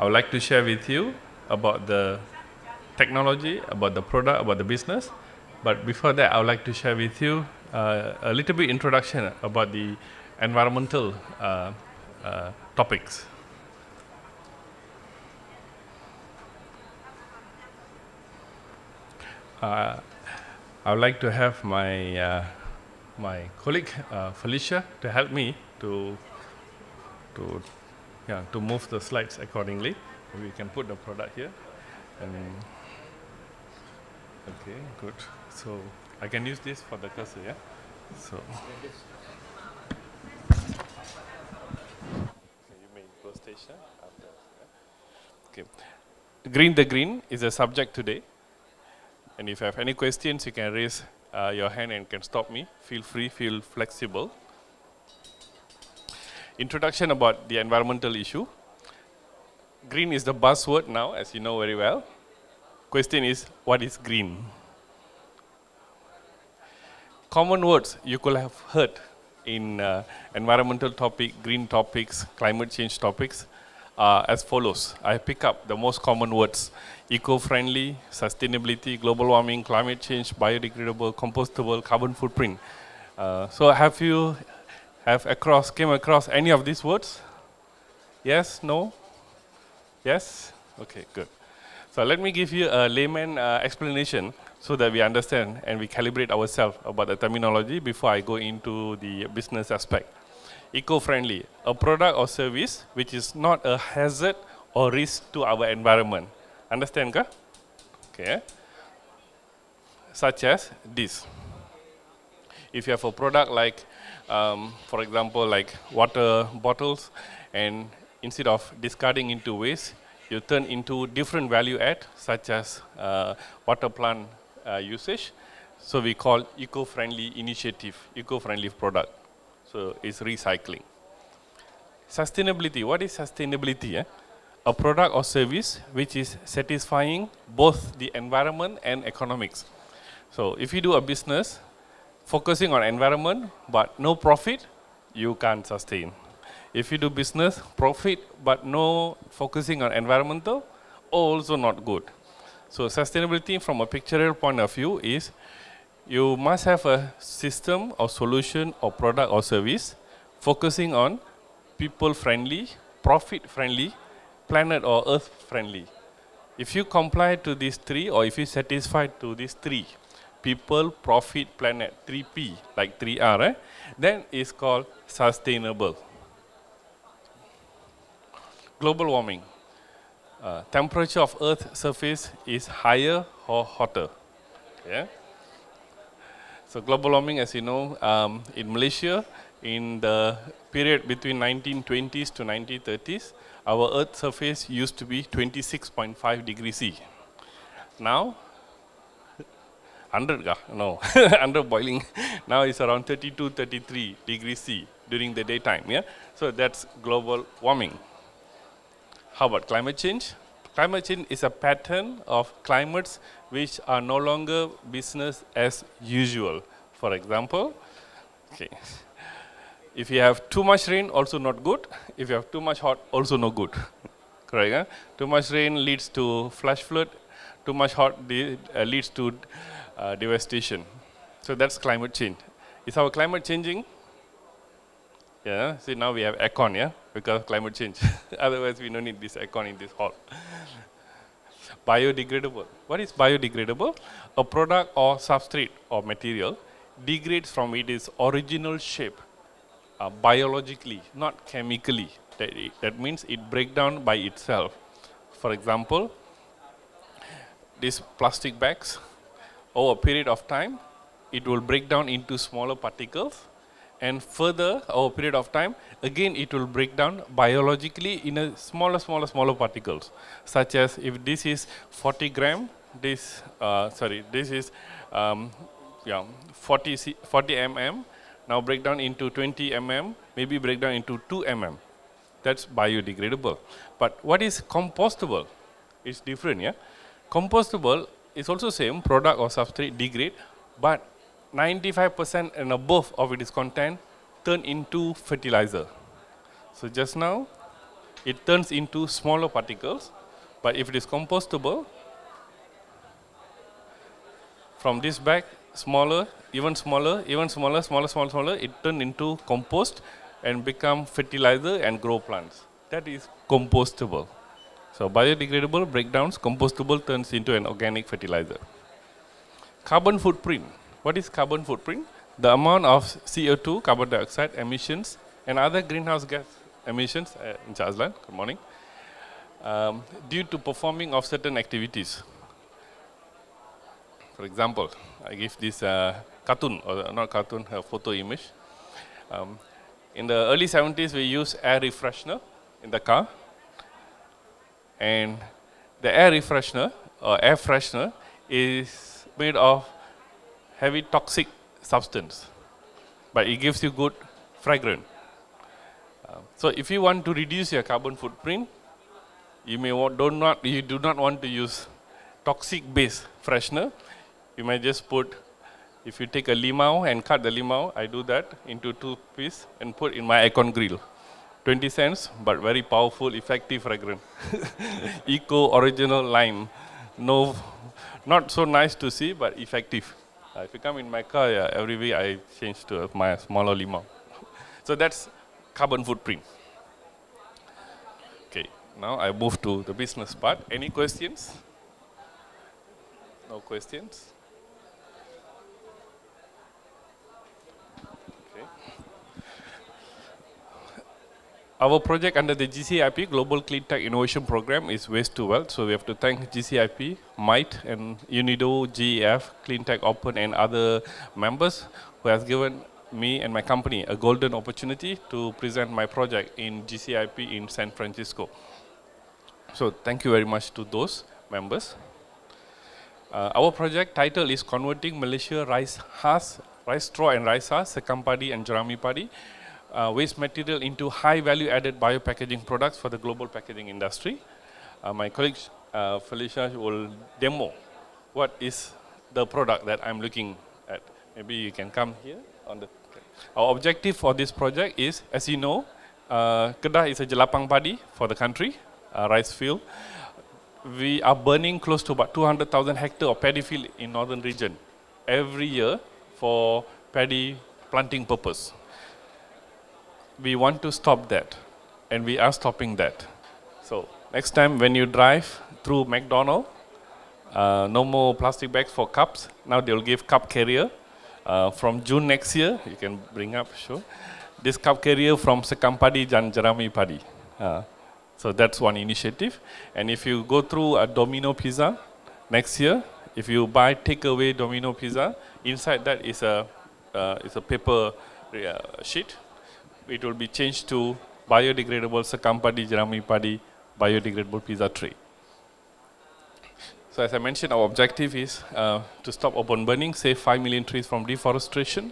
I would like to share with you about the technology, about the product, about the business. But before that, I would like to share with you a little bit introduction about the environmental topics. I would like to have my colleague Felicia to help me to to move the slides accordingly. We can put the product here. And okay, good. So I can use this for the cursor, yeah? So you may go station after. Yeah? Okay. Green the Green is the subject today. And if you have any questions, you can raise your hand and can stop me. Feel free, feel flexible. Introduction about the environmental issue. Green is the buzzword now, as you know very well. Question is, what is green? Common words you could have heard in environmental topic, green topics, climate change topics as follows. I pick up the most common words: eco-friendly, sustainability, global warming, climate change, biodegradable, compostable, carbon footprint. So have you came across any of these words? Yes, no? Yes? Okay, good. So let me give you a layman explanation so that we understand and we calibrate ourselves about the terminology before I go into the business aspect. Eco-friendly, a product or service which is not a hazard or risk to our environment. Understand, ka? Okay. Such as this. If you have a product like, for example, like water bottles, and instead of discarding into waste, you turn into different value add, such as water plant usage. So we call eco-friendly initiative, eco-friendly product. So it's recycling. Sustainability, what is sustainability? A product or service which is satisfying both the environment and economics. So if you do a business focusing on environment but no profit, you can't sustain. If you do business, profit but no focusing on environmental, also not good. So sustainability from a pictorial point of view is you must have a system or solution or product or service focusing on people friendly, profit friendly, planet or earth friendly. If you comply to these three, or if you satisfy to these three, people, profit, planet, 3P, like 3R, then it's called sustainable. Global warming. Temperature of Earth's surface is higher or hotter. Yeah? So global warming, as you know, in Malaysia, in the period between 1920s to 1930s, our Earth's surface used to be 26.5 degrees C. Now, 100 no, under boiling. Now it's around 32, 33 degrees C during the daytime. Yeah? So that's global warming. How about climate change? Climate change is a pattern of climates which are no longer business as usual. For example, okay, if you have too much rain, also not good. If you have too much hot, also no good. Correct? Huh? Too much rain leads to flash flood. Too much hot leads to devastation. So that's climate change. Is our climate changing? Yeah, see now we have aircon, yeah, because of climate change. Otherwise we don't need this aircon in this hall. Biodegradable. What is biodegradable? A product or substrate or material degrades from its original shape biologically, not chemically. That means it breaks down by itself. For example, these plastic bags, over a period of time, it will break down into smaller particles, and further, over a period of time, again it will break down biologically in a smaller particles. Such as if this is 40 gram, this is 40 mm, now break down into 20 mm, maybe break down into 2 mm. That's biodegradable. But what is compostable? It's different, yeah? Compostable is also same, product or substrate degrade, but 95% and above of its content turn into fertilizer. So just now, it turns into smaller particles. But if it is compostable, from this bag, smaller, even smaller, even smaller, smaller, smaller, smaller, it turns into compost and become fertilizer and grow plants. That is compostable. So biodegradable breakdowns, compostable turns into an organic fertilizer. Carbon footprint. What is carbon footprint? The amount of CO2, carbon dioxide emissions, and other greenhouse gas emissions, Azlan, good morning, due to performing of certain activities. For example, I give this cartoon, or not cartoon, a photo image. In the early 70s, we used air refreshener in the car. And the air refreshener, or air freshener, is made of heavy toxic substance. But it gives you good fragrance. So if you want to reduce your carbon footprint, you do not want to use toxic-based freshener. You might just put, if you take a limau and cut the limau, I do that into 2 pieces and put in my aircon grill. 20 cents, but very powerful, effective fragrance. Eco original lime. No, not so nice to see, but effective. If you come in my car, every week I change to my smaller limau. So that's carbon footprint. Okay, now I move to the business part. Any questions? No questions? Our project under the GCIP, Global Clean Tech Innovation Program, is Waste to Wealth. So we have to thank GCIP, MITE, and UNIDO, GEF, Clean Tech Open, and other members who has given me and my company a golden opportunity to present my project in GCIP in San Francisco. So thank you very much to those members. Our project title is Converting Malaysia Rice Straw and Rice Husk, Sekam Padi and Jerami Padi, waste material into high value added biopackaging products for the global packaging industry. My colleague Felicia will demo what is the product that I'm looking at. Maybe you can come here. Our objective for this project is, as you know, Kedah is a jelapang padi for the country, rice field. We are burning close to about 200,000 hectares of paddy field in northern region every year for paddy planting purpose. We want to stop that, and we are stopping that. So next time when you drive through McDonald's, no more plastic bags for cups. Now they will give cup carrier. From June next year, you can bring up, sure. This cup carrier from Sekam Padi and Jerami Padi. So that's one initiative. And if you go through a Domino Pizza next year, if you buy takeaway Domino Pizza, inside that is a paper sheet. It will be changed to biodegradable Sekam Padi, Jerami Padi, biodegradable pizza tray. So as I mentioned, our objective is to stop urban burning, save 5 million trees from deforestation.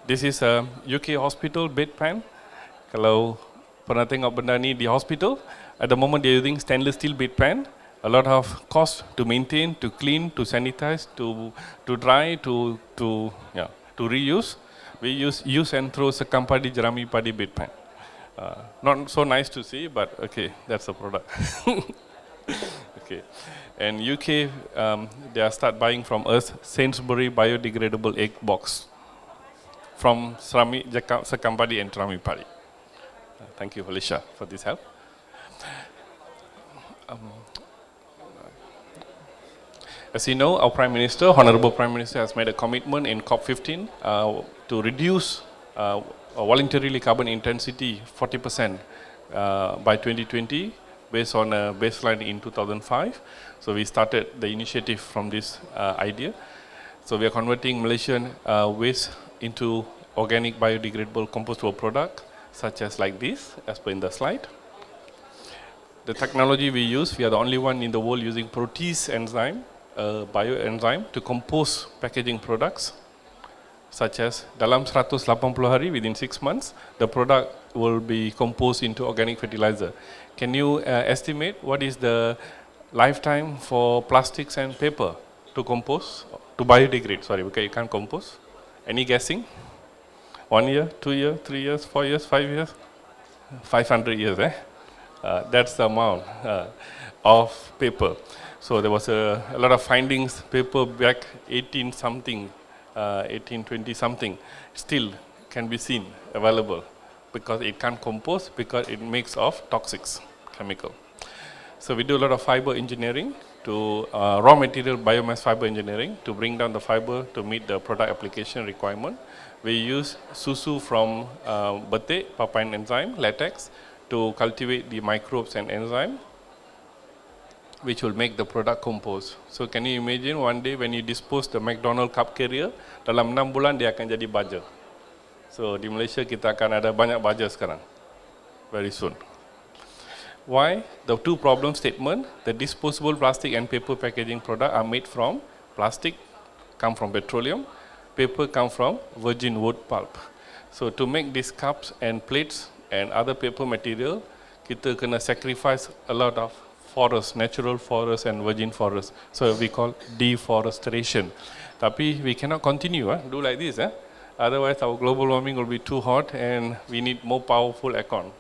This is a UK hospital bedpan. Kalau pernah tengok benda ni di hospital, at the moment they're using stainless steel bedpan. A lot of cost to maintain, to clean, to sanitize, to dry, to reuse. We use and throw Sekam Padi, Jerami Padi bedpan. Not so nice to see, but okay, that's a product. Okay, and UK, they are start buying from us Sainsbury biodegradable egg box from Sekam Padi and Jerami Padi. Thank you, Felicia, for this help. As you know, our Prime Minister, Honorable Prime Minister, has made a commitment in COP15 to reduce voluntarily carbon intensity 40% by 2020, based on a baseline in 2005. So we started the initiative from this idea. So we are converting Malaysian waste into organic biodegradable compostable product, such as like this, as per in the slide. The technology we use, we are the only one in the world using protease enzyme, bioenzyme, to compose packaging products, such as dalam 180 hari, within 6 months, the product will be composed into organic fertilizer. Can you estimate what is the lifetime for plastics and paper to compose, to biodegrade? Sorry, okay, you can't compose. Any guessing? 1 year, 2 years, 3 years, 4 years, 5 years? 500 years, eh? That's the amount of paper. So there was a lot of findings, paper back 18 something, 1820 something, still can be seen available because it can't compose, because it makes of toxics, chemical. So we do a lot of fiber engineering to raw material biomass fiber engineering to bring down the fiber to meet the product application requirement. We use susu from bete, papain enzyme, latex, to cultivate the microbes and enzyme, which will make the product compose. So can you imagine one day when you dispose the McDonald cup carrier, dalam 6 bulan dia akan jadi baja. So di Malaysia kita akan ada banyak baja sekarang, very soon. Why? The two problem statement, the disposable plastic and paper packaging product are made from plastic, come from petroleum, paper come from virgin wood pulp. So to make these cups and plates and other paper material, kita kena sacrifice a lot of forest, natural forest and virgin forest. So we call deforestation. Tapi we cannot continue do like this. Otherwise our global warming will be too hot and we need more powerful aircon.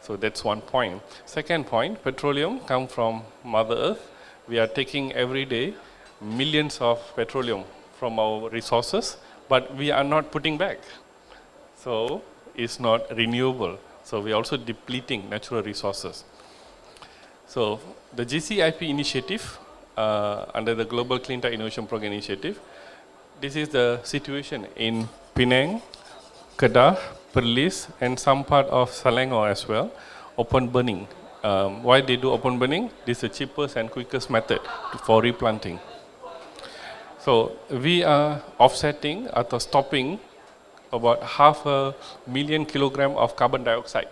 So that's one point. Second point, petroleum come from Mother Earth. We are taking every day millions of petroleum from our resources, but we are not putting back. So it's not renewable. So we are also depleting natural resources. So the GCIP initiative, under the Global Clean Tech Innovation Program initiative, this is the situation in Penang, Kedah, Perlis, and some part of Selangor as well, open burning. Why they do open burning? This is the cheapest and quickest method for replanting. So we are offsetting or stopping about 500,000 kilograms of carbon dioxide.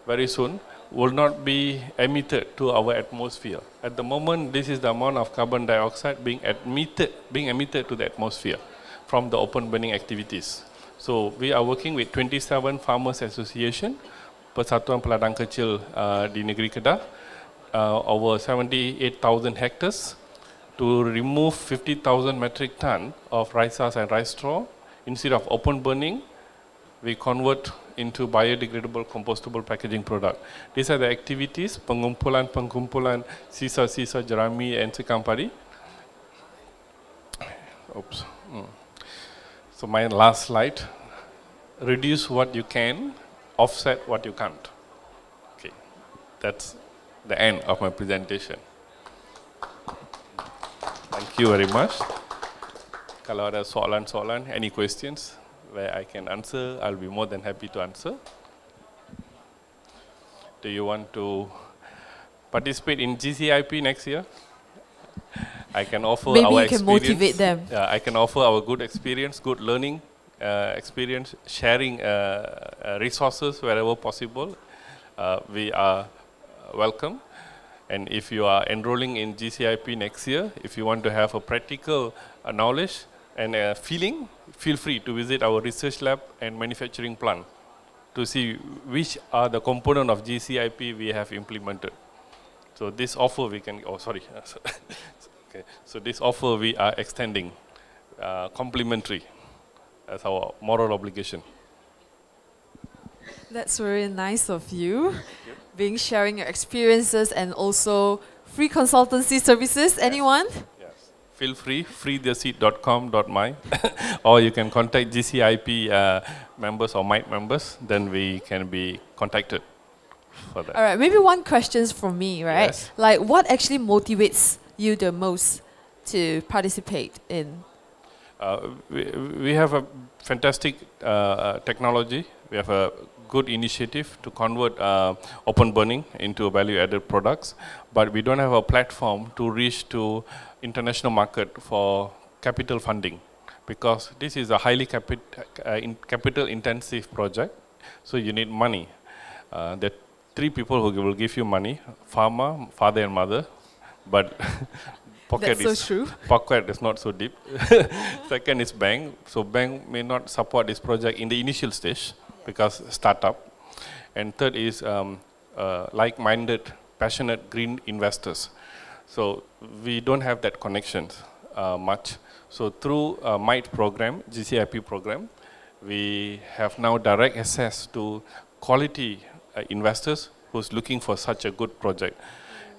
Very soon will not be emitted to our atmosphere. At the moment, this is the amount of carbon dioxide being emitted to the atmosphere from the open burning activities. So we are working with 27 Farmers Association, Persatuan Peladang Kecil di Negeri Kedah, over 78,000 hectares, to remove 50,000 metric ton of rice husk and rice straw. Instead of open burning, we convert into biodegradable compostable packaging product. These are the activities, pengumpulan sisa-sisa jerami and sekam padi. Oops. So my last slide, reduce what you can, offset what you can't. Okay, that's the end of my presentation. Thank you very much. Kalau ada soalan-soalan, any questions where I can answer, I'll be more than happy to answer. Do you want to participate in GCIP next year? I can offer Maybe our you can experience. motivate them. Yeah, I can offer our good experience, good learning experience, sharing resources wherever possible. We are welcome. And if you are enrolling in GCIP next year, if you want to have a practical knowledge and feeling, feel free to visit our research lab and manufacturing plant to see which are the component of GCIP we have implemented. So this offer we can, okay. So this offer we are extending, complimentary as our moral obligation. That's very nice of you, being sharing your experiences and also free consultancy services. Yes. Anyone? Yes. Feel free, freetheseat.com.my, or you can contact GCIP members or MITE members, then we can be contacted for that. All right, maybe one question from me, right? Yes. Like, what actually motivates you the most to participate in? We have a fantastic technology. We have a good initiative to convert open burning into value-added products, but we don't have a platform to reach to international market for capital funding, because this is a highly capital-intensive project, so you need money. There are 3 people who will give you money: farmer, father and mother, but pocket is not so deep. Second is bank, so bank may not support this project in the initial stage because startup. And third is like-minded, passionate green investors. So we don't have that connection much. So through MITE program, GCIP program, we have now direct access to quality investors who's looking for such a good project.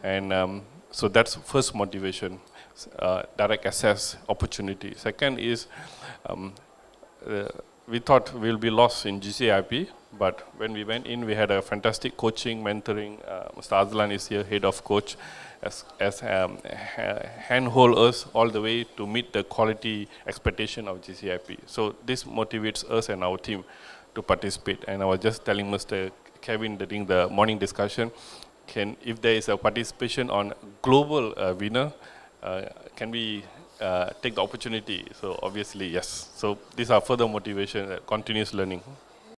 And so that's first motivation, direct access opportunity. Second is, we thought we'll be lost in GCIP, but when we went in, we had a fantastic coaching, mentoring. Mr. Azlan is here, head of coach, as handhold us all the way to meet the quality expectation of GCIP. So this motivates us and our team to participate. And I was just telling Mr. Kevin during the morning discussion, if there is a participation on global winner, can we take the opportunity? So obviously, yes. So these are further motivation, continuous learning.